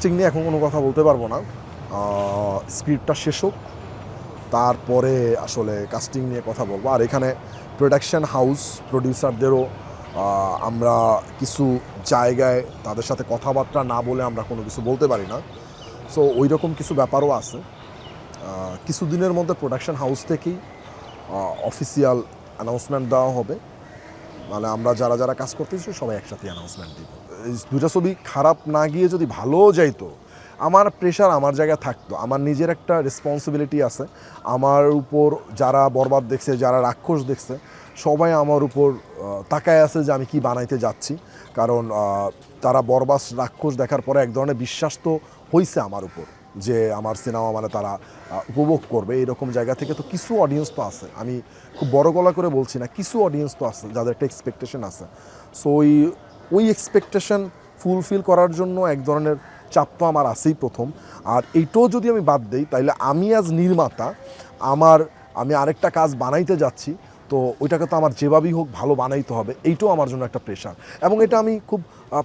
Casting নিয়ে এখন কোনো কথা বলতে পারবো না, স্ক্রিপ্টটা শেষ হোক তারপরে আসলে কাস্টিং নিয়ে কথা বলবো। আর এখানে প্রোডাকশন হাউস প্রডিউসারদেরও আমরা কিছু জায়গায় তাদের সাথে কথাবার্তা না বলে আমরা কোনো কিছু বলতে পারি না, সো ওই রকম কিছু ব্যাপারও আছে। কিছুদিনের মধ্যে প্রোডাকশন হাউস থেকেই অফিসিয়াল অ্যানাউন্সমেন্ট দেওয়া হবে, মানে আমরা যারা যারা কাজ করতেছি সবাই একসাথে অ্যানাউন্সমেন্ট দিব। এই দুটা ছবি খারাপ না গিয়ে যদি ভালোও যাইতো, আমার প্রেশার আমার জায়গায় থাকতো, আমার নিজের একটা রেসপন্সিবিলিটি আছে। আমার উপর যারা বরবাদ দেখছে, যারা রাক্ষস দেখছে, সবাই আমার উপর তাকায় আছে যে আমি কি বানাইতে যাচ্ছি। কারণ তারা বরবাদ রাক্ষস দেখার পরে এক ধরনের বিশ্বাস তো হয়েছে আমার উপর যে আমার সিনেমা মানে তারা উপভোগ করবে, এরকম জায়গা থেকে তো কিছু অডিয়েন্স তো আছে, আমি খুব বড় গলা করে বলছি না, কিছু অডিয়েন্স তো আছে যাদের একটা এক্সপেকটেশন আছে। সো ওই এক্সপেকটেশন ফুলফিল করার জন্য এক ধরনের চাপ তো আমার আছেই প্রথম। আর এইটাও যদি আমি বাদ দিই তাহলে আমি আজ নির্মাতা, আমি আরেকটা কাজ বানাইতে যাচ্ছি, তো ওইটাকে তো আমার যেভাবেই হোক ভালো বানাইতে হবে, এইটাও আমার জন্য একটা প্রেশার। এবং এটা আমি খুব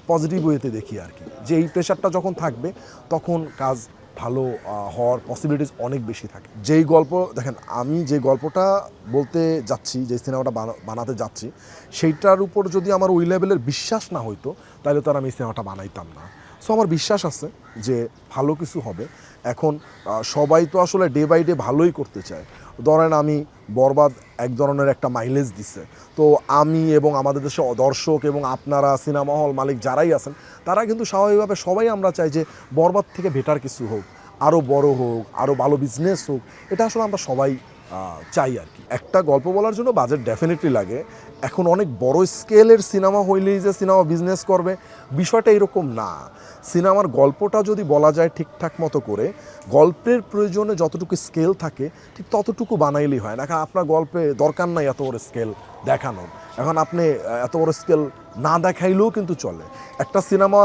পজিটিভ ওয়েতে দেখি আর কি, যে এই প্রেশারটা যখন থাকবে তখন কাজ ভালো হওয়ার পসিবিলিটিস অনেক বেশি থাকে। যেই গল্প দেখেন, আমি যে গল্পটা বলতে যাচ্ছি, যে সিনেমাটা বানাতে যাচ্ছি, সেইটার উপর যদি আমার ওই লেভেলের বিশ্বাস না হইতো তাহলে তো আর আমি সিনেমাটা বানাইতাম না। সো আমার বিশ্বাস আছে যে ভালো কিছু হবে। এখন সবাই তো আসলে ডে বাই ডে ভালোই করতে চায়। ধরেন আমি বরবাদ এক ধরনের একটা মাইলেজ দিচ্ছে, তো আমি এবং আমাদের দেশে দর্শক এবং আপনারা সিনেমা হল মালিক যারাই আছেন, তারা কিন্তু স্বাভাবিকভাবে সবাই আমরা চাই যে বরবাদ থেকে বেটার কিছু হোক, আরও বড় হোক, আরও ভালো বিজনেস হোক, এটা আসলে আমরা সবাই চাই আর কি। একটা গল্প বলার জন্য বাজেট ডেফিনেটলি লাগে। এখন অনেক বড় স্কেলের সিনেমা হইলেই যে সিনেমা বিজনেস করবে, বিষয়টা এরকম না। সিনেমার গল্পটা যদি বলা যায় ঠিকঠাক মতো করে, গল্পের প্রয়োজনে যতটুকু স্কেল থাকে ঠিক ততটুকু বানাইলেই হয় না। কারণ আপনার গল্পে দরকার নাই এত বড় স্কেল দেখানোর। এখন আপনি এত বড় স্কেল না দেখাইলেও কিন্তু চলে। একটা সিনেমা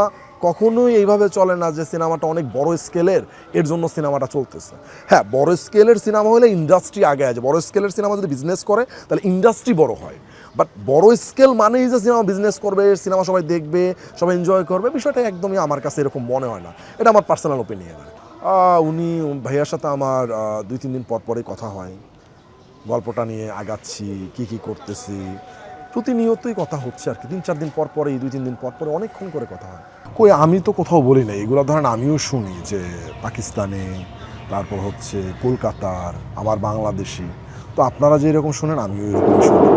কখনোই এইভাবে চলে না যে সিনেমাটা অনেক বড় স্কেলের, এর জন্য সিনেমাটা চলতেছে। হ্যাঁ, বড় স্কেলের সিনেমা হলে ইন্ডাস্ট্রি আগে আছে, বড় স্কেলের সিনেমা যদি বিজনেস করে তাহলে ইন্ডাস্ট্রি বড় হয়। বাট বড় স্কেল মানেই যে সিনেমা বিজনেস করবে, সিনেমা সবাই দেখবে, সবাই এনজয় করবে, বিষয়টা একদমই আমার কাছে এরকম মনে হয় না। এটা আমার পার্সোনাল ওপিনিয়ন। উনি ভাইয়ার সাথে আমার 2-3 দিন পর পরই কথা হয়, গল্পটা নিয়ে আগাচ্ছি, কি করতেছি, প্রতিনিয়তই কথা হচ্ছে আর কি। 3-4 দিন পর পরে, 2-3 দিন পর পরে অনেকক্ষণ করে কথা হয়। কই আমি তো কোথাও বলি না এগুলো, ধরেন আমিও শুনি যে পাকিস্তানে, তারপর হচ্ছে কলকাতার, আবার বাংলাদেশি, তো আপনারা যে এরকম শোনেন আমিও এরকম শুনি।